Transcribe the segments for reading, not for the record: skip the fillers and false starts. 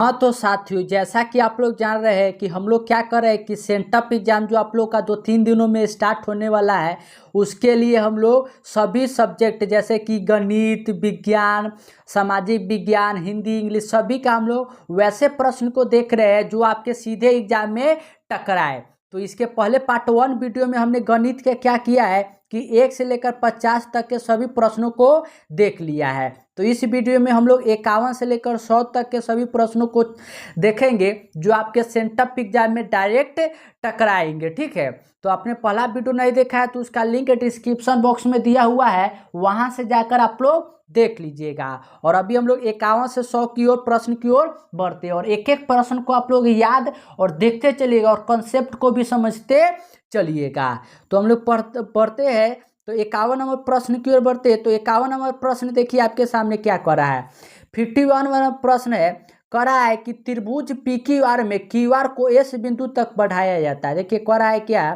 हाँ तो साथियों, जैसा कि आप लोग जान रहे हैं कि हम लोग क्या कर रहे हैं कि सेंटअप एग्जाम जो आप लोग का 2-3 दिनों में स्टार्ट होने वाला है, उसके लिए हम लोग सभी सब्जेक्ट जैसे कि गणित, विज्ञान, सामाजिक विज्ञान, हिंदी, इंग्लिश सभी का हम लोग वैसे प्रश्न को देख रहे हैं जो आपके सीधे एग्जाम में टकराए। तो इसके पहले पार्ट 1 वीडियो में हमने गणित के क्या किया है कि 1 से लेकर 50 तक के सभी प्रश्नों को देख लिया है। तो इस वीडियो में हम लोग 51 से लेकर 100 तक के सभी प्रश्नों को देखेंगे जो आपके सेंटअप एग्जाम में डायरेक्ट टकराएंगे। ठीक है, तो आपने पहला वीडियो नहीं देखा है तो उसका लिंक डिस्क्रिप्शन बॉक्स में दिया हुआ है, वहां से जाकर आप लोग देख लीजिएगा। और अभी हम लोग 51 से 100 की ओर प्रश्न की ओर बढ़ते हैं और एक एक प्रश्न को आप लोग याद और देखते चलिएगा और कंसेप्ट को भी समझते चलिएगा। तो हम लोग पढ़ते हैं। तो 51 नंबर प्रश्न की ओर बढ़ते हैं। तो 51 नंबर प्रश्न देखिए आपके सामने क्या कर रहा है। 51 नंबर प्रश्न है, करा है कि त्रिभुज PQR में QR को S बिंदु तक बढ़ाया जाता है। देखिए करा है क्या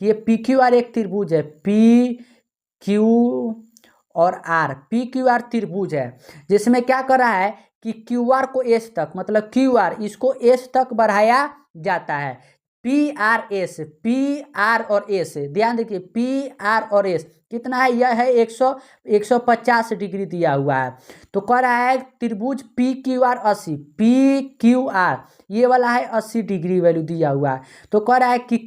कि ये PQR एक त्रिभुज है, PQ और R, PQR त्रिभुज है जिसमें क्या करा है कि QR को S तक, मतलब QR इसको S तक बढ़ाया जाता है। PRS, PR और S, ध्यान देखिए PR और S कितना है, यह है 150 डिग्री दिया हुआ है। तो कह रहा है त्रिभुज PQR 80, PQR ये वाला है 80 डिग्री वैल्यू दिया हुआ है। तो कह रहा है कि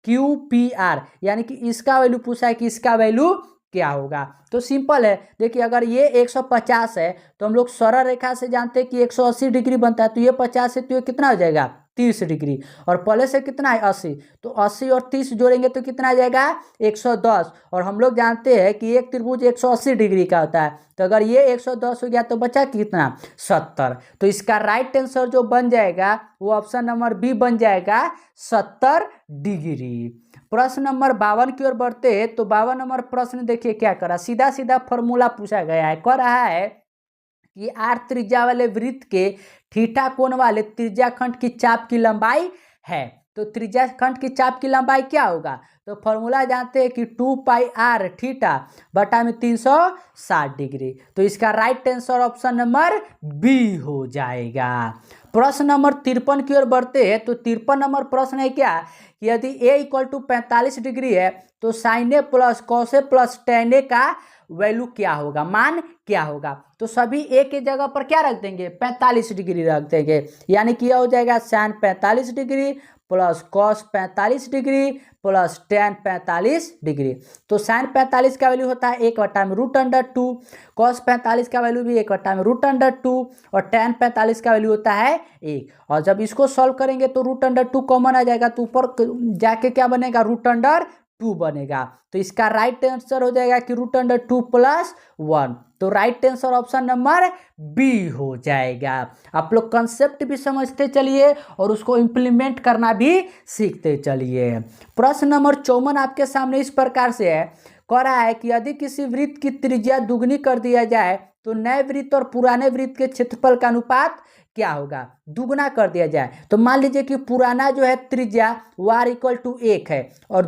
QPR यानी कि इसका वैल्यू पूछा है कि इसका वैल्यू क्या होगा। तो सिंपल है, देखिए अगर ये 150 है तो हम लोग सरल रेखा से जानते हैं कि 180 डिग्री बनता है, तो ये 50 है तो ये कितना हो जाएगा 30 डिग्री, और पहले से कितना है 80, तो 80 और 30 जोड़ेंगे तो कितना आ जाएगा 110। और हम लोग जानते हैं कि एक त्रिभुज 180 डिग्री का होता है, तो अगर ये 110 हो गया तो बचा कितना 70। तो इसका राइट आंसर जो बन जाएगा वो ऑप्शन नंबर बी बन जाएगा 70 डिग्री। प्रश्न नंबर 52 की ओर बढ़ते हैं। तो 52 नंबर प्रश्न देखिए क्या करा, सीधा सीधा फॉर्मूला पूछा गया है। कह रहा है कि R त्रिज्या वाले वृत्त के थीटा कोण वाले त्रिज्याखंड की चाप की लंबाई है। तो त्रिज्याखंड की चाप की लंबाई क्या होगा, तो फॉर्मूला जानते हैं कि 2πr थीटा बटा में 360 डिग्री। तो इसका right answer option number B हो जाएगा। प्रश्न नंबर 53 की ओर बढ़ते हैं। तो 53 नंबर प्रश्न है क्या कि यदि a = 45 डिग्री है तो sin a plus cos a plus tan a का वैल्यू क्या होगा, मान क्या होगा। तो सभी ए के जगह पर क्या रख देंगे 45 डिग्री रख देंगे, यानी कि यह हो जाएगा sin 45 degree plus cos 45 degree plus tan 45 degree. तो sin 45 का वैल्यू होता है 1/√2, cos 45 का वैल्यू भी 1/√2 और tan 45 का वैल्यू होता है 1। और जब इसको सॉल्व करेंगे तो √2 कॉमन आ जाएगा, तो ऊपर जाके क्या बनेगा √2 बनेगा। तो इसका राइट आंसर हो जाएगा कि √2 + 1। तो right answer option number B हो जाएगा। आप लोग कंसेप्ट भी समझते चलिए और उसको इंप्लीमेंट करना भी सीखते चलिए। प्रश्न नंबर 54 आपके सामने इस प्रकार से है। कह रहा है कि यदि किसी वृत्त की त्रिज्या दुगनी कर दिया जाए तो नए वृत्त और पुराने वृत्त के क्षेत्रफल का अनुपात क्या होगा, दुगना कर दिया जाए। तो मान लीजिए कि पुराना जो है त्रिज्या r = 1 है और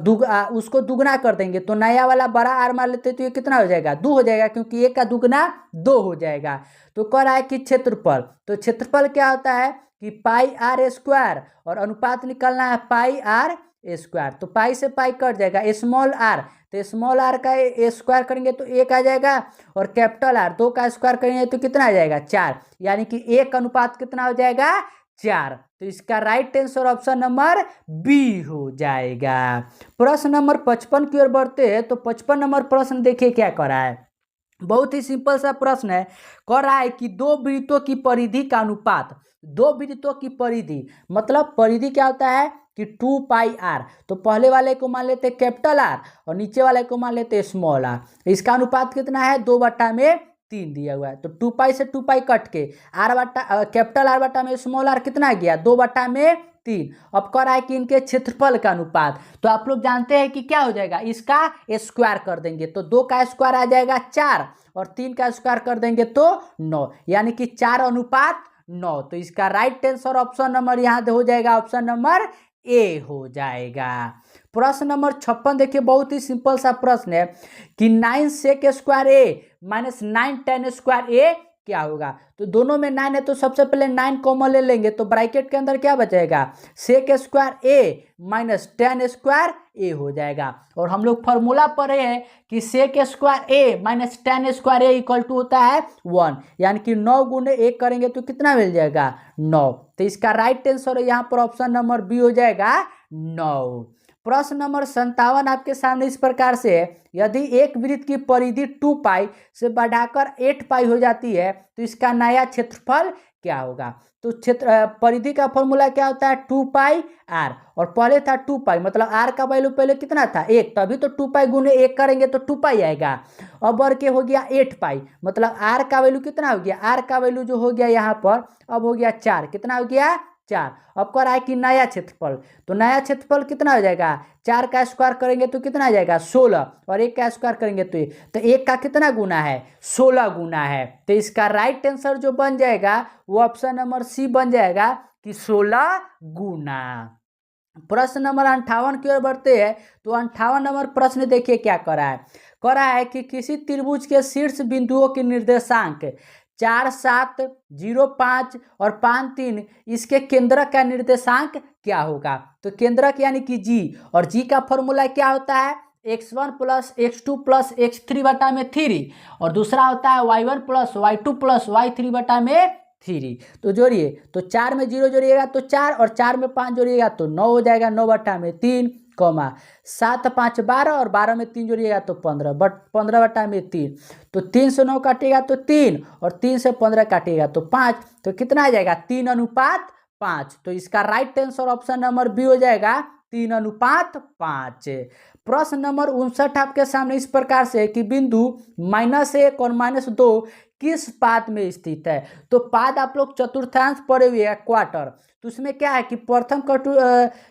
उसको दुगना कर देंगे तो नया वाला बड़ा r मान लेते तो ये कितना हो जाएगा 2 हो जाएगा, क्योंकि 1 का दुगना 2 हो जाएगा। तो कह रहा है कि क्षेत्रफल, तो क्षेत्रफल क्या होता है कि πr² और अनुपात निकलना है πr²। तो पाई से पाई कट जाएगा, स्मॉल r, तो स्मॉल r का स्क्वायर करेंगे तो 1 आ जाएगा और कैपिटल R 2 का स्क्वायर करेंगे तो कितना आ जाएगा 4, यानी कि 1 अनुपात कितना हो जाएगा 4। तो इसका right answer option number B हो जाएगा। प्रश्न नंबर 55 की ओर बढ़ते हैं। तो 55 नंबर प्रश्न देखिए क्या कर रहा है, बहुत ही सिंपल सा प्रश्न है। कह रहा है कि दो वृत्तों की परिधि का अनुपात, दो वृत्तों की परिधि मतलब परिधि क्या होता है कि 2πr। तो पहले वाले को मान लेते कैपिटल R और नीचे वाले को मान लेते स्मॉल r। इसका अनुपात कितना है 2/3 दिया हुआ है। तो 2π से 2π कट के कैपिटल R बटा में स्मॉल r कितना गया 2/3। अब कह रहा है कि इनके क्षेत्रफल का अनुपात, तो आप लोग जानते हैं कि क्या हो जाएगा, इसका स्क्वायर कर देंगे तो 2 का स्क्वायर आ जाएगा 4 और 3 का स्क्वायर कर देंगे तो 9, यानी कि 4:9। तो इसका राइट आंसर ऑप्शन नंबर यहाँ हो जाएगा ऑप्शन नंबर ए हो जाएगा। प्रश्न नंबर 56 देखिए, बहुत ही सिंपल सा प्रश्न है कि 9 sec² a - 9 tan² a क्या होगा। तो दोनों में 9 है तो सबसे पहले 9 कॉमन ले लेंगे, तो ब्रैकेट के अंदर क्या बचेगा, sec square A minus tan square A हो जाएगा। और हम लोग फॉर्मूला पढ़े हैं कि sec square A minus tan square A equal to होता है 1, यानी कि 9 गुने 1 करेंगे तो कितना मिल जाएगा 9। तो इसका राइट आंसर यहाँ पर ऑप्शन नंबर बी हो जाएगा 9। प्रश्न नंबर 57 आपके सामने इस प्रकार से है, यदि एक वृत्त की परिधि 2 पाई से बढ़ाकर 8 पाई हो जाती है तो इसका नया क्षेत्रफल क्या होगा। तो क्षेत्र परिधि का फॉर्मूला क्या होता है 2 पाई आर, और पहले था 2 पाई मतलब आर का वैल्यू पहले कितना था 1, तभी तो 2 पाई गुने 1 करेंगे तो 2 पाई आएगा। अब बढ़ के हो गया 8 पाई मतलब आर का वैल्यू कितना हो गया, आर का वैल्यू जो हो गया यहाँ पर अब हो गया 4, कितना हो गया 4। अब कर आए कि नया क्षेत्रफल, तो नया क्षेत्रफल कितना हो जाएगा 4 का स्क्वायर करेंगे तो कितना आ जाएगा 16, और 1 का स्क्वायर करेंगे तो 1 का कितना गुना है 16 गुना है। तो इसका राइट आंसर जो बन जाएगा वो ऑप्शन नंबर सी बन जाएगा कि 16 गुना। प्रश्न नंबर 58 की ओर बढ़ते हैं, तो 58 नंबर प्रश्न देखिए क्या करा है कि किसी त्रिभुज के शीर्ष बिंदुओं के निर्देशांक 4, 7, 0, 5 और 5, 3 इसके केंद्रक का निर्देशांक क्या होगा। तो केंद्रक यानी कि जी, और जी का फॉर्मूला क्या होता है x1 plus x2 plus x3 बटा में 3, और दूसरा होता है y1 plus y2 plus y3 बटा में 3। तो जोड़िए, तो 4 में 0 जोड़िएगा तो 4, और 4 में 5 जोड़िएगा तो 9 हो जाएगा, 9 बटा में 3, 7, 5, 12, और 12 में 3 जोड़िएगा तो 15, 15 बटा में 3। तो 3 से 9 काटेगा तो 3, और 3 से 15 काटेगा तो 5, तो कितना आ जाएगा 3:5। तो इसका right answer option number B हो जाएगा 3:5। प्रश्न नंबर 59 आपके सामने इस प्रकार से है कि बिंदु -1 और -2 किस पाद में स्थित है। तो पाद आप लोग चतुर्थांश पढ़े हुए हैं क्वार्टर, तो उसमें क्या है कि प्रथम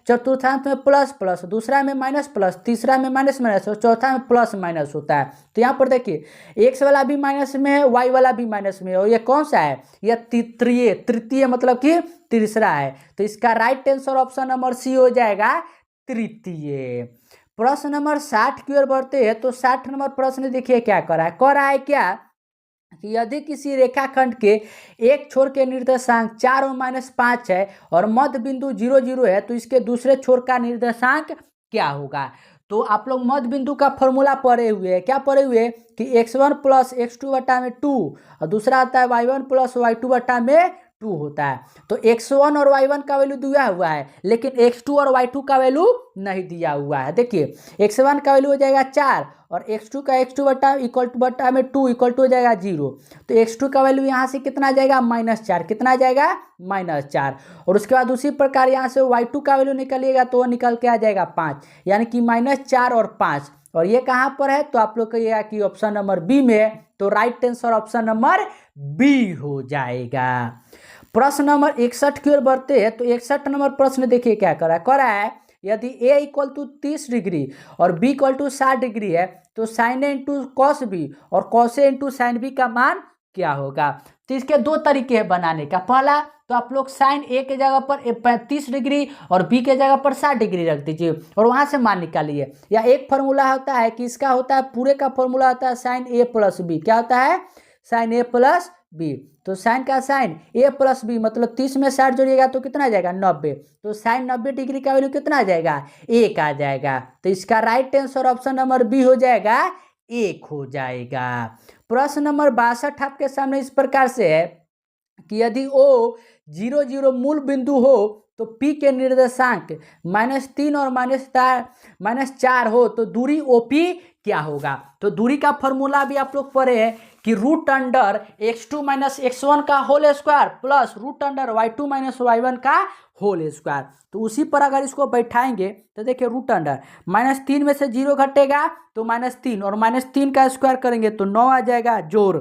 चतुर्थांश में प्लस प्लस, दूसरा में माइनस प्लस, तीसरा में माइनस माइनस, और चौथा में प्लस माइनस होता है। तो यहाँ पर देखिए एक्स वाला भी माइनस में है, वाई वाला भी माइनस में है, और ये कौन सा है, यह तृतीय मतलब कि तीसरा है। तो इसका right answer option number C हो जाएगा तृतीय। प्रश्न नंबर 60 की ओर बढ़ते हैं, तो 60 नंबर प्रश्न देखिए क्या करा है क्या कि यदि किसी रेखाखंड के एक छोर के निर्देशांक 4 और -5 है और मध्य बिंदु 0, 0 है, तो इसके दूसरे छोर का निर्देशांक क्या होगा। तो आप लोग मध्य बिंदु का फॉर्मूला पढ़े हुए हैं, क्या पढ़े हुए कि x1 प्लस x2 बटा में 2, और दूसरा आता है y1 प्लस y2 बटा में 2 होता है। तो x1 और y1 का वैल्यू दिया हुआ है, लेकिन x2 और y2 का वैल्यू नहीं दिया हुआ है। देखिए x1 का वैल्यू हो जाएगा 4, और x2 का x2 बटा इक्वल टू बटा में 2 इक्वल टू हो जाएगा 0। तो x2 का वैल्यू यहाँ से कितना आ जाएगा -4, कितना आ जाएगा -4। और उसके बाद उसी प्रकार यहाँ से y2 का वैल्यू निकलिएगा तो वो निकल के आ जाएगा 5, यानी कि -4 और 5, और ये कहाँ पर है तो आप लोग कहिएगा कि ऑप्शन नंबर बी में है। तो right answer option number B हो जाएगा। प्रश्न नंबर 61 की ओर बढ़ते हैं, तो 61 नंबर प्रश्न देखिए क्या करा है यदि a इक्वल टू 30 डिग्री और b इक्वल टू 60 डिग्री है, तो साइन ए इंटू कॉस बी और cos A into sine B का मान क्या होगा। तो इसके दो तरीके हैं बनाने का। पहला तो आप लोग साइन ए के जगह पर 30 डिग्री और बी के जगह पर 60 डिग्री रख दीजिए और वहां से मान निकालिए। या एक फॉर्मूला होता है कि इसका होता है पूरे का फॉर्मूला होता है साइन ए प्लस बी, क्या होता है साइन ए प्लस बी। तो साइन का साइन ए प्लस बी मतलब 30 में 60 जोड़िएगा तो कितना आ जाएगा 90। तो साइन 90 डिग्री का वैल्यू कितना आ जाएगा 1 आ जाएगा। तो इसका right answer option number B हो जाएगा 1 हो जाएगा। प्रश्न नंबर 62 आपके सामने इस प्रकार से है कि यदि O 0, 0 मूल बिंदु हो तो P के निर्देशांक -3 और -4 हो तो दूरी OP क्या होगा। तो दूरी का फॉर्मूला भी आप लोग पढ़े हैं कि रूट अंडर x2 - x1 का whole square plus root under y2 - y1 का होल स्क्वायर। तो उसी पर अगर इसको बैठाएंगे तो देखिए रूट अंडर -3 में से 0 घटेगा तो -3 और -3 का स्क्वायर करेंगे तो 9 आ जाएगा जोड़।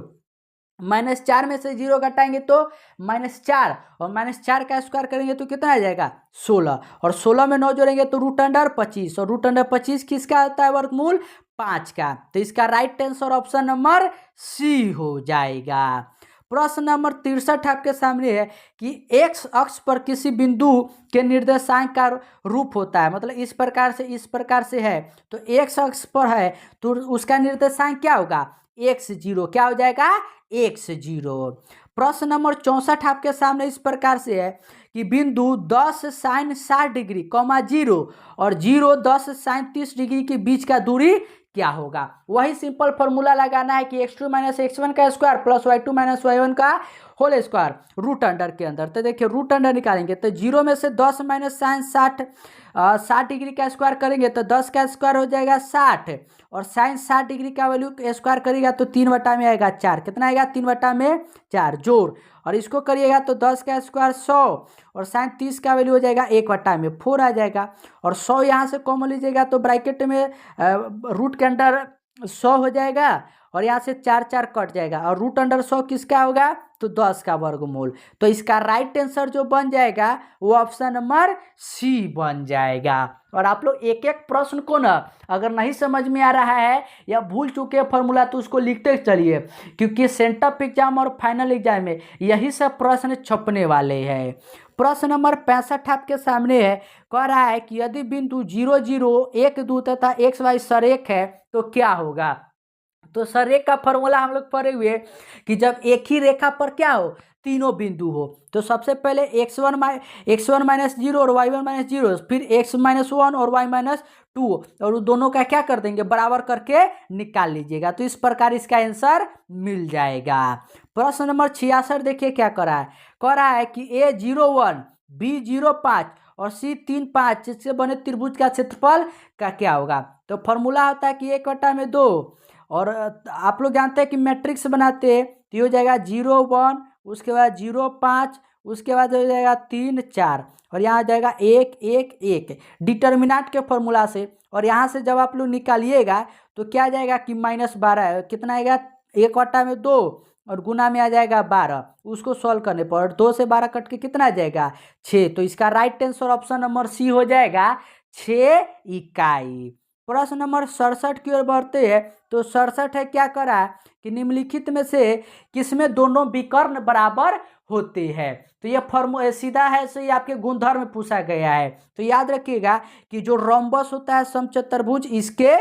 -4 में से 0 घटाएंगे तो -4 और -4 का स्क्वायर करेंगे तो कितना आ जाएगा 16 और 16 में 9 जोड़ेंगे तो रूट अंडर 25 और रूट अंडर 25 किसका होता है वर्गमूल 5 का। तो इसका right answer option number C हो जाएगा। प्रश्न नंबर 63 आपके सामने है कि एक्स अक्ष पर किसी बिंदु के निर्देशांक का रूप होता है, मतलब इस प्रकार से है। तो एक्स अक्ष पर है तो उसका निर्देशांक क्या होगा x0, क्या हो जाएगा x0। प्रश्न नंबर 64 आपके सामने इस प्रकार से है कि बिंदु 10 sin 60 डिग्री कॉमा 0 और 0 10 sin 30 डिग्री के बीच का दूरी क्या होगा। वही सिंपल फॉर्मूला लगाना है कि x2 माइनस एक्स वन का square plus y2 minus y one का होल स्क्वायर रूट अंडर के अंदर। तो देखिए रूट अंडर निकालेंगे तो 0 में से 10 माइनस साइन 60 डिग्री का स्क्वायर करेंगे तो 10 का स्क्वायर हो जाएगा 60 और साइन 60 डिग्री का वैल्यू स्क्वायर करेगा तो 3 बटा में आएगा 4, कितना आएगा 3 बटा में 4 जोड़, और इसको करिएगा तो 10 का स्क्वायर 100 और साइन 30 का वैल्यू हो जाएगा 1 बटा में 4 आ जाएगा, और 100 यहाँ से कॉमन लीजिएगा तो ब्रैकेट में रूट के अंडर 100 हो जाएगा और यहाँ से 4 4 कट जाएगा, और रूट अंडर 100 किसका होगा तो 10 का वर्गमूल। तो इसका राइट आंसर जो बन जाएगा वो ऑप्शन नंबर सी बन जाएगा। और आप लोग एक एक प्रश्न को ना अगर नहीं समझ में आ रहा है या भूल चुके फॉर्मूला तो उसको लिखते चलिए, क्योंकि सेंटअप एग्जाम और फाइनल एग्जाम में यही सब प्रश्न छपने वाले हैं। प्रश्न नंबर 65 आपके सामने है, कह रहा है कि यदि बिंदु 0 0 1 2 तथा एक्स वाई सरेख है तो क्या होगा। तो सरेख का फॉर्मूला हम लोग पढ़े हुए कि जब एक ही रेखा पर क्या हो तीनों बिंदु हो तो सबसे पहले x1 माइनस 0 और y1 माइनस 0, फिर x माइनस 1 और y माइनस 2, और दोनों का क्या कर देंगे बराबर करके निकाल लीजिएगा, तो इस प्रकार इसका आंसर मिल जाएगा। प्रश्न नंबर 66 देखिए क्या कह रहा है कि A01 B05 और C35 से बने त्रिभुज का क्षेत्रफल का क्या होगा। तो फॉर्मूला होता है कि 1/2 और आप लोग जानते हैं कि मैट्रिक्स बनाते हैं तो ये हो जाएगा 0 1, उसके बाद 0 5, उसके बाद हो जाएगा 3 4 और यहाँ आ जाएगा 1 1 1 डिटर्मिनेंट के फॉर्मूला से, और यहाँ से जब आप लोग निकालिएगा तो क्या आ जाएगा कि -12 कितना आएगा 1/2 और गुना में आ जाएगा 12, उसको सॉल्व करने पर 2 से 12 कट के कितना आ जाएगा 6। तो इसका right answer option number C हो जाएगा 6 इकाई। प्रश्न नंबर 67 की ओर बढ़ते हैं तो 67 है क्या करा है कि निम्नलिखित में से किसमें दोनों विकर्ण बराबर होते हैं। तो ये फॉर्मूला सीधा है, सही आपके गुणधर्म में पूछा गया है। तो याद रखिएगा कि जो रोम्बस होता है समचतुर्भुज इसके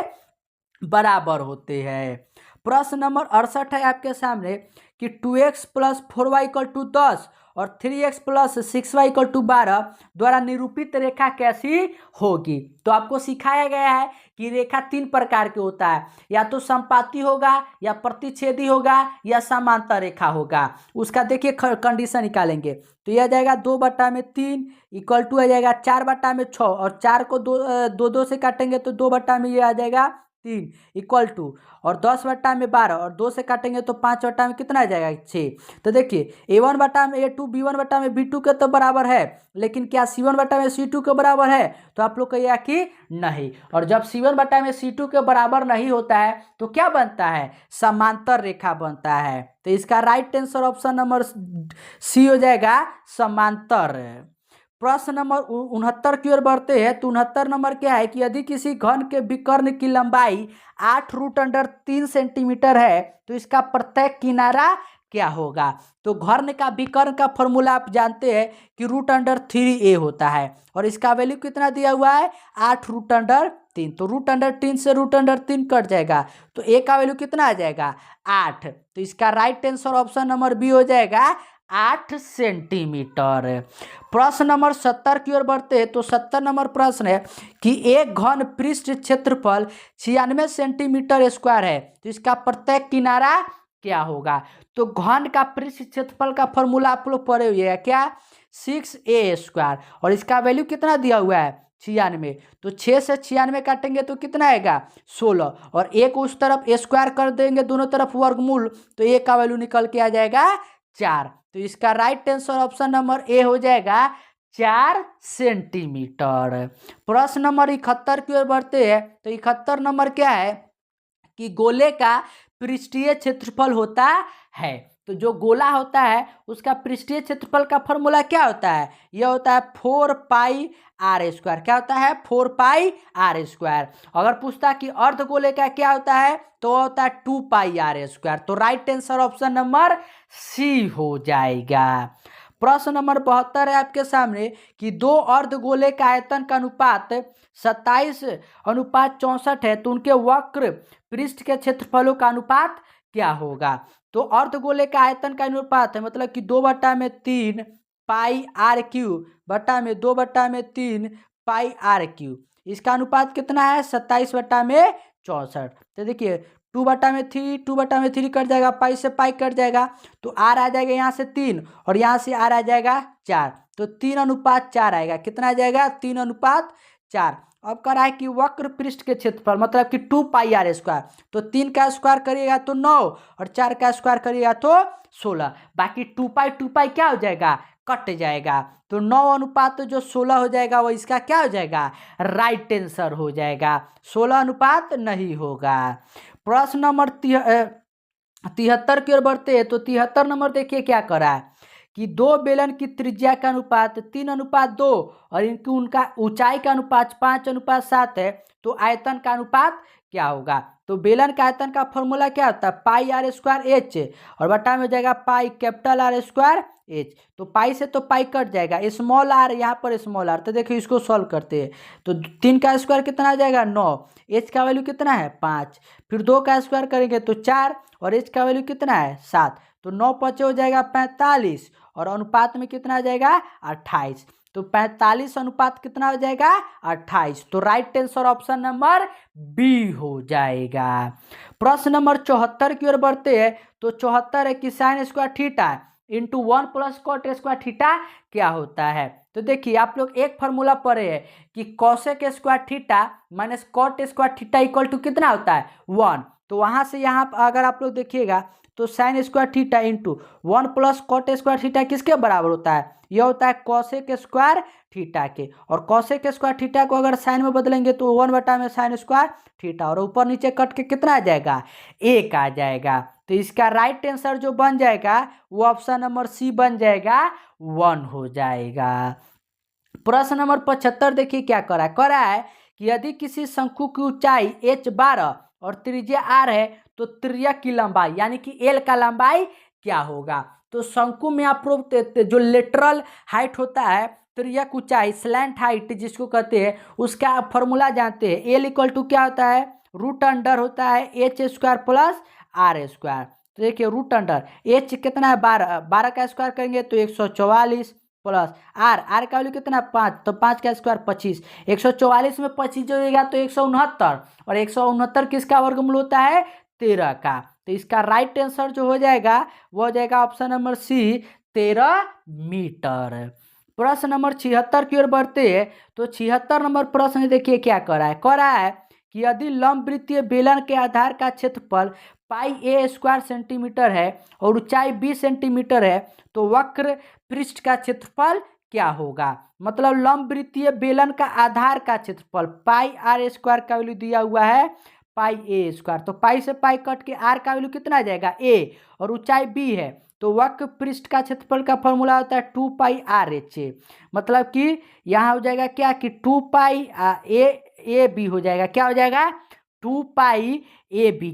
बराबर होते हैं। प्रश्न नंबर 68 है आपके सामने कि 2x plus 4y equal to 10 और 3x plus 6y equal to 12 द्वारा निरूपित रेखा कैसी होगी। तो आपको सिखाया गया है कि रेखा 3 प्रकार के होता है, या तो समपाती होगा या प्रतिच्छेदी होगा या समांतर रेखा होगा। उसका देखिए कंडीशन निकालेंगे तो यह आ जाएगा 2/3 इक्वल टू आ जाएगा 4/6 और 4 को 2 से काटेंगे तो 2 में ये आ जाएगा 3 इक्वल टू और 10/12 और 2 से काटेंगे तो 5 में कितना आ जाएगा 6। तो देखिए A1/A2 B1/B2 के तो बराबर है, लेकिन क्या C1/C2 के बराबर है। तो आप लोग कहिए कि नहीं, और जब C1/C2 के बराबर नहीं होता है तो क्या बनता है समांतर रेखा बनता है। तो इसका right answer option number C हो जाएगा समांतर। प्रश्न नंबर 69 की ओर बढ़ते हैं तो 69 नंबर क्या है कि यदि किसी घन के विकर्ण की लंबाई 8√3 सेंटीमीटर है तो इसका प्रत्येक किनारा क्या होगा। तो घन का विकर्ण का फॉर्मूला आप जानते हैं कि √3a होता है, और इसका वैल्यू कितना दिया हुआ है 8√3। तो √3 से √3 कट जाएगा तो a का वैल्यू कितना आ जाएगा 8। तो इसका right answer option number B हो जाएगा 8 सेंटीमीटर। प्रश्न नंबर 70 की ओर बढ़ते हैं तो 70 नंबर प्रश्न है कि एक घन पृष्ठ क्षेत्रफल 96 सेंटीमीटर स्क्वायर है तो इसका प्रत्येक किनारा क्या होगा। तो घन का पृष्ठ क्षेत्रफल का फॉर्मूला आप लोग पढ़े हुए हैं क्या 6a², और इसका वैल्यू कितना दिया हुआ है 96। तो 6 से 96 काटेंगे तो कितना आएगा 16, और एक उस तरफ स्क्वायर कर देंगे दोनों तरफ वर्गमूल तो a का वैल्यू निकल के आ जाएगा 4। तो इसका right answer option number A हो जाएगा 4 सेंटीमीटर। प्रश्न नंबर 71 की ओर बढ़ते हैं तो 71 नंबर क्या है कि गोले का पृष्ठीय क्षेत्रफल होता है। तो जो गोला होता है उसका पृष्ठीय क्षेत्रफल का फॉर्मूला क्या होता है, यह होता है 4πr²। क्या होता है 4πr²। अगर पूछता कि अर्धगोले का क्या होता है तो होता है 2πr²। तो right answer option number C हो जाएगा। प्रश्न नंबर 72 है आपके सामने कि दो अर्धगोले का आयतन का अनुपात 27:64 है तो उनके वक्र पृष्ठ के क्षेत्रफलों का अनुपात क्या होगा। तो अर्धगोले का आयतन का अनुपात है, मतलब कि 2/3 पाई आर क्यू बटा में 2/3 पाई आर क्यू। इसका अनुपात कितना है, 27/64। तो देखिए 2/3 कट जाएगा, पाई से पाई कट जाएगा, तो आर आ जाएगा यहाँ से 3 और यहाँ से आर आ जाएगा 4, तो 3:4 आएगा। कितना आ जाएगा, 3:4। अब कह रहा है कि वक्र पृष्ठ के क्षेत्रफल, मतलब कि 2 पाई r², तो 3 का स्क्वायर करिएगा तो 9 और 4 का स्क्वायर करिएगा तो 16। बाकी 2 पाई क्या हो जाएगा, कट जाएगा, तो 9:16 हो जाएगा, वो इसका क्या हो जाएगा, राइट आंसर हो जाएगा। 16 नहीं होगा। प्रश्न नंबर 73 की ओर बढ़ते हैं। तो 73 नंबर देखिए क्या करा है कि दो बेलन की त्रिज्या का अनुपात 3:2 और इनकी उनका ऊंचाई का अनुपात 5:7 है, तो आयतन का अनुपात क्या होगा। तो बेलन का आयतन का फॉर्मूला क्या होता है, पाई r² h और बटा में हो जाएगा पाई R² h। तो पाई से तो पाई कट जाएगा, स्मॉल आर यहाँ पर स्मॉल आर, तो देखिए इसको सॉल्व करते हैं। तो 3 का स्क्वायर कितना आ जाएगा, 9, h का वैल्यू कितना है 5, फिर 2 का स्क्वायर करेंगे तो 4 और h का वैल्यू कितना है 7, तो 9×5 हो जाएगा 45 और अनुपात में कितना आ जाएगा 28। तो 45 अनुपात कितना हो जाएगा 28। तो right answer option number B हो जाएगा। प्रश्न नंबर 74 की ओर बढ़ते हैं। तो 74 है कि sine square theta into 1 plus cot square theta क्या होता है। तो देखिए आप लोग एक फार्मूला पढ़े हैं कि cosec square theta minus cot square theta equal to कितना होता है 1। तो वहां से यहाँ अगर आप लोग देखिएगा तो sine square theta into 1 plus cot square theta किसके बराबर होता है, यह होता है कॉसेक स्क्वायर थीटा के। और कॉसेक स्क्वायर थीटा को अगर साइन में बदलेंगे तो 1 में साइन स्क्वायर थीटा और ऊपर नीचे कट के कितना आ जाएगा 1 आ जाएगा। तो इसका राइट आंसर जो बन जाएगा वो ऑप्शन नंबर सी बन जाएगा 1 हो जाएगा। प्रश्न नंबर 75 देखिए क्या करा है कि यदि किसी शंकु की ऊंचाई h12 और त्रिज्या r है तो त्रिज्या की लंबाई यानी कि l का लंबाई क्या होगा। तो शंकु में आप लोग जो लेटरल हाइट होता है, त्रिज्या की ऊंचाई स्लैंट हाइट जिसको कहते हैं, उसका आप फॉर्मूला जानते हैं। l इक्वल टू क्या होता है, रूट अंडर होता है h² प्लस r²। तो देखिए रूट अंडर h कितना है 12, 12 का स्क्वायर करेंगे तो 144 प्लस आर का वैल्यू कितना 5, तो 5 का स्क्वायर 25, 144 में 25 जोड़ेगा तो 169 और 169 किसका वर्गमूल होता है 13 का। तो इसका राइट आंसर जो हो जाएगा वो हो जाएगा ऑप्शन नंबर सी 13 मीटर। प्रश्न नंबर 76 की ओर बढ़ते हैं। तो 76 नंबर प्रश्न देखिए क्या करा है कि यदि लंबवृत्तीय बेलन के आधार का क्षेत्रफल πa² सेंटीमीटर है और ऊंचाई 20 सेंटीमीटर है तो वक्र पृष्ठ का क्षेत्रफल क्या होगा। मतलब लंबवृत्तीय बेलन का आधार का क्षेत्रफल पाई r² का वैल्यू दिया हुआ है पाई a², तो पाई से पाई कट के r का वैल्यू कितना आ जाएगा a और ऊंचाई b है, तो वक्र पृष्ठ का क्षेत्रफल का फॉर्मूला होता है 2πr/h। मतलब कि यहाँ हो जाएगा क्या कि 2π हो जाएगा, क्या हो जाएगा 2π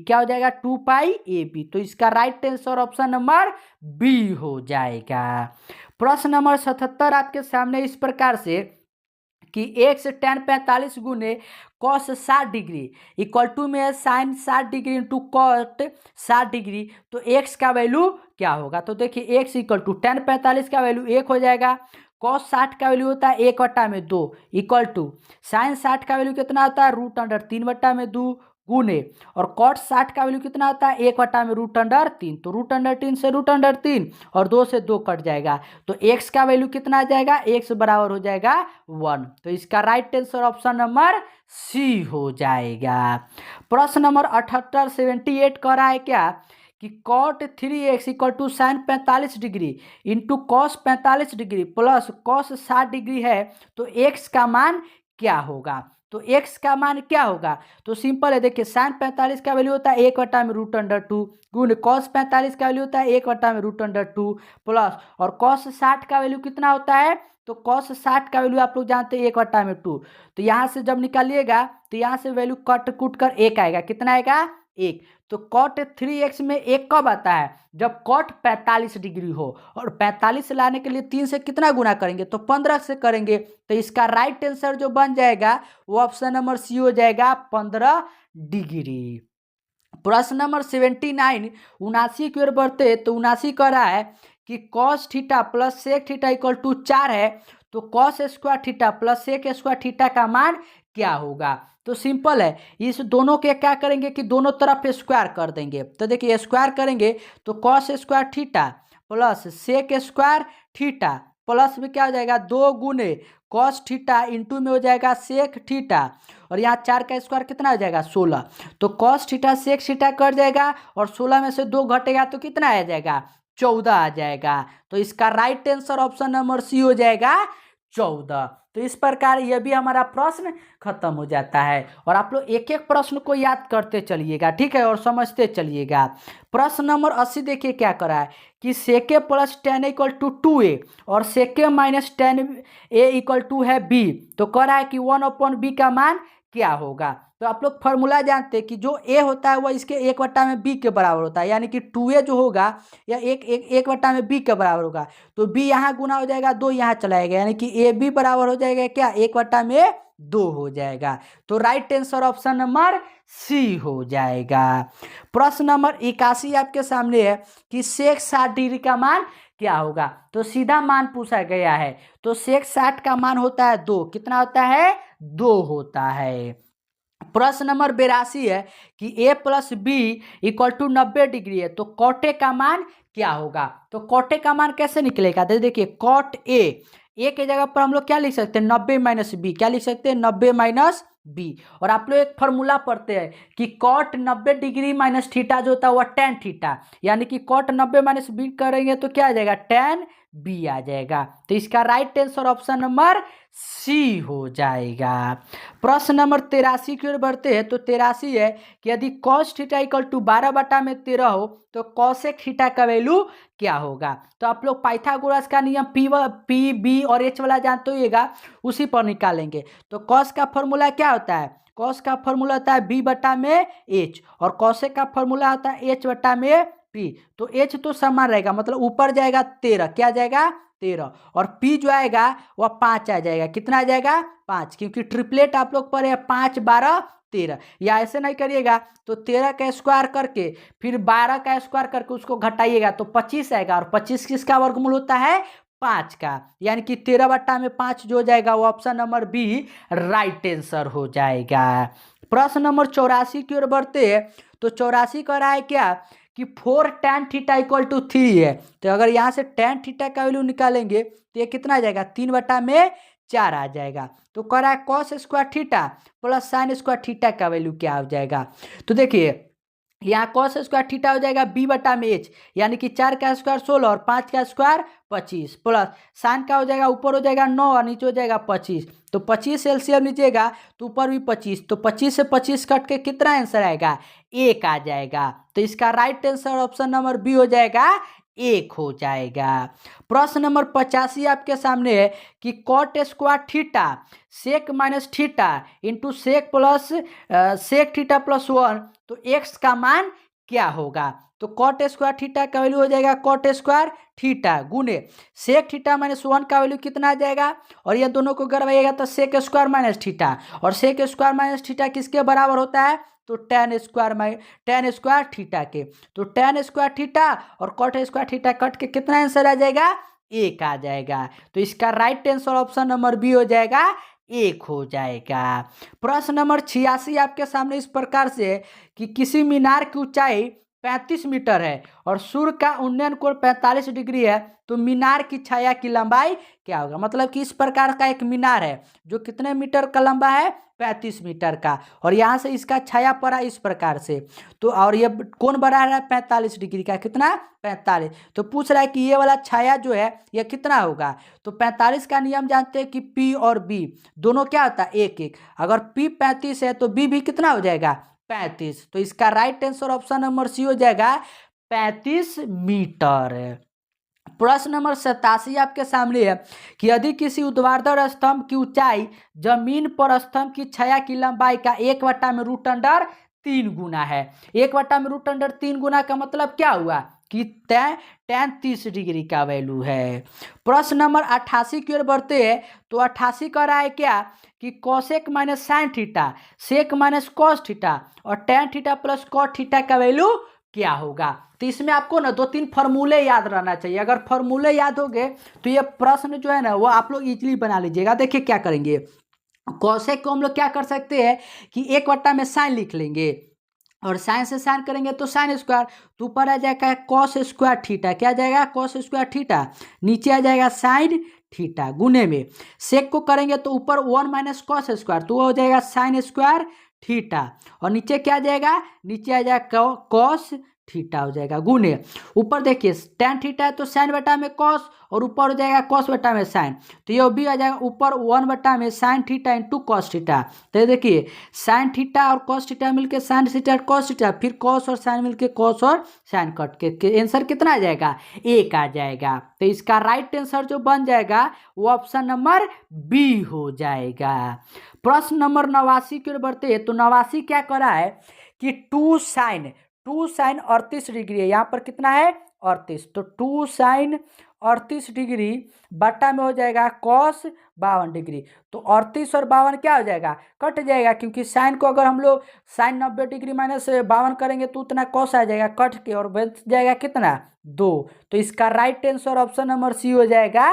क्या हो जाएगा 2π। तो इसका right answer option number B हो जाएगा। प्रश्न नंबर 77 आपके सामने इस प्रकार से कि x tan 45 गुने cos 60 डिग्री इक्वल टू में sine 60 degree into cot 60 degree, तो x का वैल्यू क्या होगा। तो देखिए x इक्वल टू tan 45 का वैल्यू 1 हो जाएगा, cos 60 का वैल्यू होता है 1/2 इक्वल टू साइन 60 का वैल्यू कितना होता है √3/2 गुने और कॉट 60 का वैल्यू कितना होता है 1/√3, तो √3 से √3 और 2 से 2 कट जाएगा, तो x का वैल्यू कितना आ जाएगा x बराबर हो जाएगा 1। तो इसका right answer option number C हो जाएगा। प्रश्न नंबर 78 कह रहा है क्या कि cot 3x equal to sine 45 degree into cos 45 degree plus cos 60 degree है, तो x का मान क्या होगा। तो x का मान क्या होगा, तो सिंपल है, देखिए साइन 45 का वैल्यू होता है 1/√2 गुण कॉस 45 का वैल्यू होता है 1/√2 प्लस और कॉस 60 का वैल्यू कितना होता है, तो कॉस 60 का वैल्यू आप लोग जानते हैं 1/2। तो यहाँ से जब निकालिएगा तो यहाँ से वैल्यू कट कुट कर 1 आएगा, कितना आएगा 1। तो कॉट 3x में 1 कब आता है, जब कॉट 45 डिग्री हो, और 45 लाने के लिए 3 से कितना गुना करेंगे, तो 15 से करेंगे। तो इसका राइट आंसर जो बन जाएगा वो ऑप्शन नंबर सी हो जाएगा 15 डिग्री। प्रश्न नंबर 79 79 की ओर बढ़ते तो 79 कह रहा है कि cos theta plus sec theta equal to 4 है, तो cos square theta plus sec square theta का मान क्या होगा। तो सिंपल है, इस दोनों के क्या करेंगे कि दोनों तरफ स्क्वायर कर देंगे। तो देखिए स्क्वायर करेंगे तो cos square theta plus sec square theta plus में क्या हो जाएगा 2 गुने कॉस थीटा इंटू में हो जाएगा सेक थीटा, और यहाँ 4 का स्क्वायर कितना हो जाएगा 16। तो कॉस थीटा सेक थीटा कट जाएगा और 16 में से 2 घटेगा तो कितना आ जाएगा 14 आ जाएगा। तो इसका right answer option number C हो जाएगा 14। तो इस प्रकार यह भी हमारा प्रश्न खत्म हो जाता है। और आप लोग एक एक प्रश्न को याद करते चलिएगा, ठीक है, और समझते चलिएगा। प्रश्न नंबर 80 देखिए क्या करा है कि सेके प्लस 10 इक्वल टू 2a और सेके माइनस 10a इक्वल टू है b। तो कह रहा है कि 1/b का मान क्या होगा। तो आप लोग फॉर्मूला जानते हैं कि जो a होता है वह इसके 1/में b के बराबर होता है, यानी कि 2a जो होगा या 1/में b के बराबर होगा। तो b यहाँ गुना हो जाएगा, 2 यहाँ चलाएगा, यानी कि ए बी बराबर हो जाएगा क्या 1/2 हो जाएगा। तो right answer option number C हो जाएगा। प्रश्न नंबर 81 आपके सामने है कि सेक 60 डिग्री का मान क्या होगा। तो सीधा मान पूछा गया है। तो सेक 60 का मान होता है 2, कितना होता है 2 होता है। प्रश्न नंबर 82 है कि a plus B equal to 90 degree है, तो कॉटे का मान क्या होगा। तो कॉटे का मान कैसे निकलेगा, तो देखिए कॉट ए के जगह पर हम लोग क्या लिख सकते हैं 90 माइनस बी, क्या लिख सकते हैं 90 माइनस बी। और आप लोग एक फॉर्मूला पढ़ते हैं कि कॉट 90 डिग्री माइनस थीटा जो होता है वह टेन थीटा, यानी कि कॉट 90 माइनस बी करेंगे तो क्या आ जाएगा टेन बी आ जाएगा। तो इसका right answer option number C हो जाएगा। प्रश्न नंबर 83 की ओर बढ़ते हैं। तो 83 है कि यदि कॉस थीटा इक्वल टू 12/13 हो तो कॉसेक थीटा का वैल्यू क्या होगा। तो आप लोग पाइथागोरस का नियम पी बी और एच वाला जानते होइएगा, उसी पर निकालेंगे। तो कॉस का फॉर्मूला क्या होता है, कॉस का फॉर्मूला होता है b/h और कॉसेक का फॉर्मूला होता है h/p। तो h तो समान रहेगा, मतलब ऊपर जाएगा 13, क्या जाएगा 13, और p जो आएगा वह 5 आ जाएगा, कितना आ जाएगा 5, क्योंकि ट्रिपलेट आप लोग पढ़े 5 12 13। या ऐसे नहीं करिएगा तो 13 का स्क्वायर करके फिर 12 का स्क्वायर करके उसको घटाइएगा तो 25 आएगा, और 25 किसका वर्गमूल होता है 5 का, यानी कि 13/5 जो हो जाएगा वो option number B right answer हो जाएगा। प्रश्न नंबर 84 की ओर बढ़ते हैं। तो 84 का रहा है क्या कि 4 tan थीटा इक्वल टू 3 है। तो अगर यहाँ से tan थीटा का वैल्यू निकालेंगे तो ये कितना आ जाएगा 3/4 आ जाएगा। तो कह रहा है cos square theta plus sign square theta का वैल्यू क्या हो जाएगा। तो देखिए यहाँ कॉस स्क्वायर थीटा हो जाएगा b/h, यानी कि 4 का स्क्वायर 16 और 5 का स्क्वायर 25, प्लस साइन का हो जाएगा ऊपर हो जाएगा 9 और नीचे हो जाएगा 25। तो 25 एलसीएम लीजिएगा तो ऊपर भी 25, तो 25 से 25 कट के कितना आंसर आएगा 1 आ जाएगा। तो इसका right answer option number B हो जाएगा 1 हो जाएगा। प्रश्न नंबर 85 आपके सामने है कि cot square theta sec minus theta into sec plus sec theta plus 1, तो x का मान क्या होगा। तो कॉट स्क्वायर थीटा का वैल्यू हो जाएगा कॉट स्क्वायर थीटा गुने सेक थीटा माइनस 1 का वैल्यू कितना आ जाएगा, और ये दोनों को करवाइएगा तो सेक स्क्वायर माइनस थीटा, और सेक स्क्वायर माइनस थीटा किसके बराबर होता है तो टेन स्क्वायर थीटा के। तो टेन स्क्वायर थीटा और कॉट स्क्वायर थीटा कट के कितना आंसर आ जाएगा 1 आ जाएगा। तो इसका right answer option number B हो जाएगा 1 हो जाएगा। प्रश्न नंबर 86 आपके सामने इस प्रकार से है कि किसी मीनार की ऊंचाई 35 मीटर है और सूर्य का उन्नयन कोण 45 डिग्री है, तो मीनार की छाया की लंबाई क्या होगा। मतलब कि इस प्रकार का एक मीनार है जो कितने मीटर का लंबा है 35 मीटर का, और यहाँ से इसका छाया पड़ा इस प्रकार से। तो और ये कौन बना रहा है 45 डिग्री का, कितना 45। तो पूछ रहा है कि ये वाला छाया जो है ये कितना होगा। तो 45 का नियम जानते हैं कि P और B दोनों क्या होता है 1 अगर P 35 है तो B भी कितना हो जाएगा 35। तो इसका right answer option number C हो जाएगा 35 मीटर। प्रश्न नंबर 87 आपके सामने है कि यदि किसी ऊर्ध्वाधर स्तंभ की ऊंचाई जमीन पर स्तंभ की छाया की लंबाई का 1/√3 गुना है। 1/√3 गुना का मतलब क्या हुआ कि tan 30 डिग्री का वैल्यू है। प्रश्न नंबर 88 की ओर बढ़ते हैं। तो 88 कह रहा है क्या कि cosec minus sine theta, sec minus cos theta और tan theta plus cot theta का वैल्यू क्या होगा। तो इसमें आपको ना 2-3 फॉर्मूले याद रहना चाहिए। अगर फॉर्मूले याद हो गए तो ये प्रश्न जो है ना वो आप लोग इजीली बना लीजिएगा। देखिए क्या करेंगे, कोसेक को हम लोग क्या कर सकते हैं कि 1 में साइन लिख लेंगे और साइन से साइन करेंगे तो साइन स्क्वायर, तो ऊपर आ जाएगा कॉस स्क्वायर थीटा, क्या आ जाएगा कॉस स्क्वायर थीटा, नीचे आ जाएगा साइन थीटा गुने में सेक को करेंगे तो ऊपर 1 माइनस कॉस स्क्वायर, तो वो हो जाएगा साइन स्क्वायर थीटा और नीचे क्या आ जाएगा, नीचे आ जाएगा कॉस थीटा हो जाएगा गुने। ऊपर देखिए tan थीटा है तो साइन बटा में कॉस और ऊपर हो जाएगा कॉस बटा में साइन, तो ये भी आ जाएगा ऊपर 1 बटा में sine theta into cos theta. तो ये देखिए साइन थीटा और कॉस थीटा मिलके साइन थीटा कॉस थीटा, फिर कॉस और साइन मिलके कॉस और साइन कट के आंसर कितना आ जाएगा 1 आ जाएगा। तो इसका राइट आंसर जो बन जाएगा वो ऑप्शन नंबर बी हो जाएगा। प्रश्न नंबर 89 की ओर बढ़ते हैं। तो 89 क्या कर रहा है कि 2 साइन 38 डिग्री है, यहाँ पर कितना है 38, तो 2 साइन 38 डिग्री बटा में हो जाएगा कॉस 52 डिग्री। तो 38 और 52 क्या हो जाएगा कट जाएगा, क्योंकि साइन को अगर हम लोग साइन 90 डिग्री माइनस 52 करेंगे तो उतना कॉस आ जाएगा कट के और बच जाएगा कितना 2। तो इसका right answer option number C हो जाएगा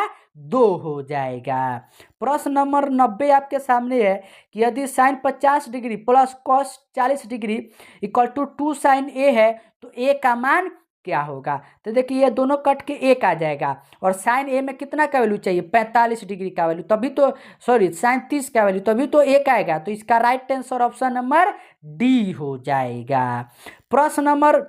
2 हो जाएगा। प्रश्न नंबर 90 आपके सामने है कि यदि sine 50 degree plus cos 40 degree equal to 2 sine A है तो ए का मान क्या होगा। तो देखिए ये दोनों कट के 1 आ जाएगा और साइन ए में कितना का वैल्यू चाहिए 45 डिग्री का वैल्यू, तभी तो सॉरी साइन 30 का वैल्यू, तभी तो 1 आएगा। तो इसका right answer option number D हो जाएगा। प्रश्न नंबर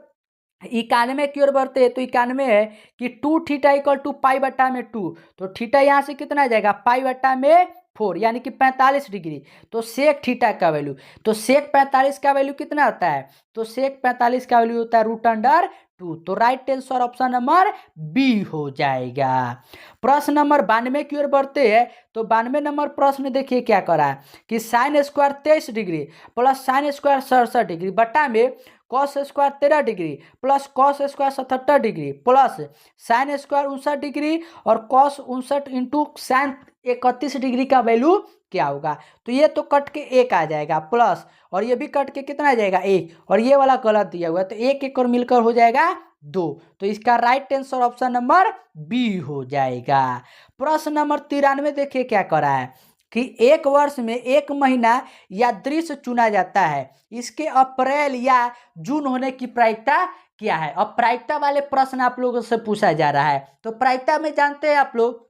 91 की ओर बढ़ते हैं। तो 91 है कि 2 थीटा इक्वल टू पाई बटा में 2, तो थीटा यहाँ से कितना आ जाएगा पाई बटा में 4 यानी कि 45 डिग्री। तो सेक थीटा का वैल्यू, तो सेक 45 का वैल्यू कितना होता है, तो सेक 45 का वैल्यू होता है √2। तो right answer option number B हो जाएगा। प्रश्न नंबर 92 की ओर बढ़ते हैं। तो 92 नंबर प्रश्न देखिए क्या करा है कि sine square 23 degree plus sine square 67 degree बटा में cos square 13 degree plus cos square 77 degree plus sine square 59 degree और कॉस 59 इंटू साइन 31 डिग्री का वैल्यू क्या होगा। तो ये तो कट के 1 आ जाएगा प्लस और ये भी कट के कितना आ जाएगा 1 और ये वाला गलत दिया हुआ है तो 1 और मिलकर हो जाएगा 2। तो इसका right answer option number B हो जाएगा। प्रश्न नंबर 93 देखिए क्या करा है कि एक वर्ष में 1 महीना या दृश्य चुना जाता है, इसके अप्रैल या जून होने की प्रायिकता क्या है। अब प्रायिकता वाले प्रश्न आप लोगों से पूछा जा रहा है। तो प्रायिकता में जानते हैं आप लोग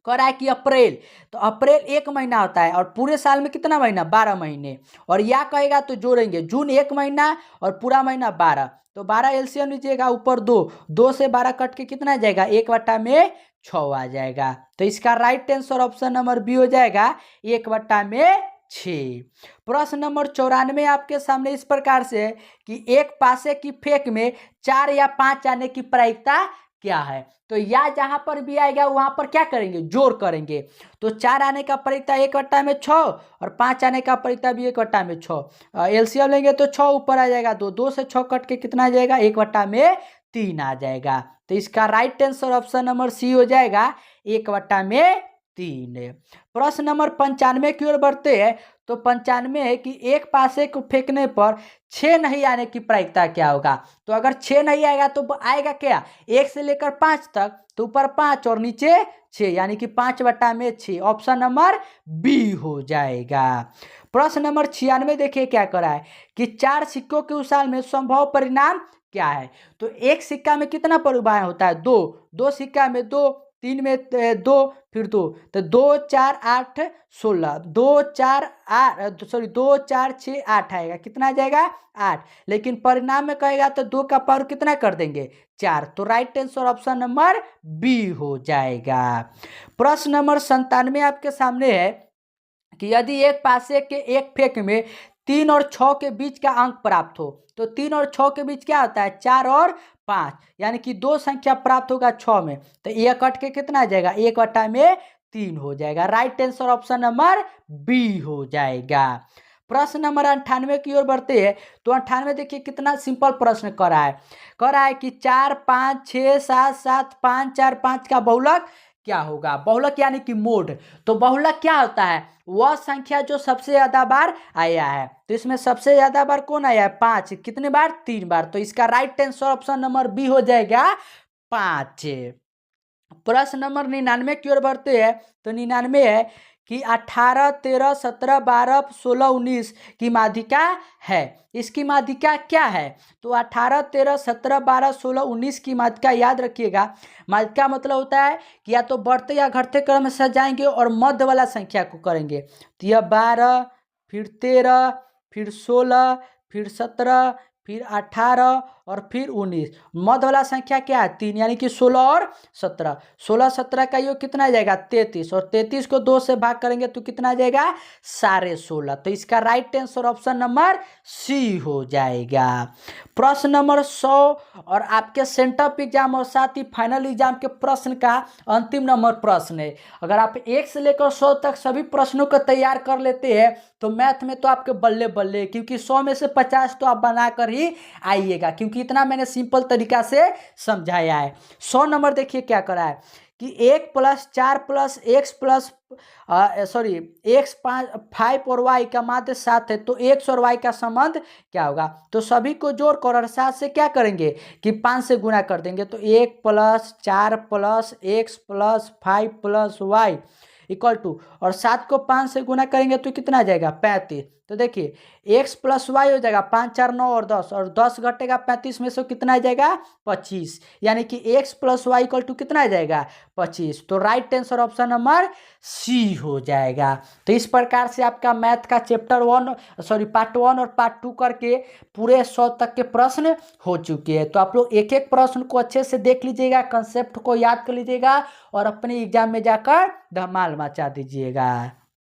कह रहा है कि अप्रैल, तो अप्रैल 1 महीना होता है और पूरे साल में कितना महीना 12 महीने, और या कहेगा तो जोड़ेंगे जून 1 महीना और पूरा महीना 12, तो 12 एलसीएम लीजिएगा ऊपर 2 से 12 कट के कितना आ जाएगा 1/6 आ जाएगा। तो इसका right answer option number B हो जाएगा 1/6। प्रश्न नंबर 94 आपके सामने इस प्रकार से है कि एक पासे की फेंक में 4 या 5 आने की प्रायिकता क्या है। तो या जहां पर भी आएगा वहां पर क्या करेंगे जोड़ करेंगे। तो 4 आने का प्रायिकता 1/6 और 5 आने का प्रायिकता भी 1/6। एलसीएम लेंगे तो 6 ऊपर आ जाएगा 2 से 6 कट के कितना आ जाएगा 1/3 आ जाएगा। तो इसका right answer option number C हो जाएगा 1/3। प्रश्न नंबर 95 की ओर बढ़ते हैं। तो 95 है कि एक पासे को फेंकने पर 6 नहीं आने की प्रायिकता क्या होगा। तो अगर 6 नहीं आएगा तो आएगा क्या 1 से लेकर 5 तक, तो ऊपर 5 और नीचे 6 यानी कि 5/6। ऑप्शन नंबर बी हो जाएगा। प्रश्न नंबर 96 देखिए क्या करा है कि 4 सिक्कों के उछाल में संभव परिणाम क्या है। तो एक सिक्का में कितना परिमाण होता है 2 सिक्का में 2, 3 में 2 फिर 2, तो 2 4 8 16, 2 4 6 8 आएगा, कितना आ जाएगा 8। लेकिन परिणाम में कहेगा तो 2 का पावर कितना कर देंगे 4। तो right answer option number B हो जाएगा। प्रश्न नंबर 97 आपके सामने है कि यदि एक पासे के एक फेंक में 3 और 6 के बीच का अंक प्राप्त हो, तो 3 और 6 के बीच क्या होता है 4 और 5, यानी कि 2 संख्या प्राप्त होगा 6 में, तो ये कट के कितना आ जाएगा 1/3 हो जाएगा। Right answer option number B हो जाएगा। प्रश्न नंबर 98 की ओर बढ़ते हैं। तो 98 देखिए कितना सिंपल प्रश्न कर रहा है कि 4 5 6 7 7 5 4 5 का बहुलक क्या होगा। बहुलक यानी कि मोड। तो बहुलक क्या होता है, वह संख्या जो सबसे ज्यादा बार आया है। तो इसमें सबसे ज्यादा बार कौन आया है, 5। कितने बार, 3 बार। तो इसका right answer option number B हो जाएगा 5। प्रश्न नंबर 99 की ओर बढ़ते हैं। तो 99 है कि 18 13 17 12 16 19 की माध्यिका है। इसकी माध्यिका क्या है, तो 18 13 17 12 16 19 की माध्यिका याद रखिएगा। माध्यिका मतलब होता है कि या तो बढ़ते या घटते क्रम में सजाएंगे और मध्य वाला संख्या को करेंगे। तो यह 12, फिर 13, फिर 16, फिर 17, फिर 18 और फिर 19। मध्य वाला संख्या क्या है, 3, यानी कि 16 और 17। 16 17 का योग कितना आ जाएगा, 33। और 33 को 2 से भाग करेंगे तो कितना आ जाएगा, 16.5। तो इसका right answer option number C हो जाएगा। प्रश्न नंबर 100 और आपके सेंटर एग्जाम और साथ ही फाइनल एग्जाम के प्रश्न का अंतिम नंबर प्रश्न है। अगर आप 1 से लेकर 100 तक सभी प्रश्नों को तैयार कर लेते हैं तो मैथ में तो आपके बल्ले बल्ले, क्योंकि 100 में से 50 तो आप बनाकर ही आइएगा, क्योंकि इतना मैंने सिंपल तरीका से समझाया है। 100 नंबर देखिए क्या करा है कि 1 + 4 + x प्लस x 5 और y का माध्य 7 है। तो x और y का संबंध क्या होगा, तो सभी को जोड़कर और 7 से क्या करेंगे कि 5 से गुना कर देंगे। तो 1 + 4 + x + 5 + y इक्वल टू, और 7 को 5 से गुना करेंगे तो कितना आ जाएगा, 35। तो देखिए x + y हो जाएगा 5 4 9 और 10, और 10 घटेगा 35 में से कितना आ जाएगा, 25। यानी कि x + y इक्वल टू कितना आ जाएगा, 25। तो right answer option number C हो जाएगा। तो इस प्रकार से आपका मैथ का पार्ट 1 और पार्ट 2 करके पूरे 100 तक के प्रश्न हो चुके हैं। तो आप लोग एक एक प्रश्न को अच्छे से देख लीजिएगा, कंसेप्ट को याद कर लीजिएगा और अपने एग्जाम में जाकर धमाल मचा दीजिएगा।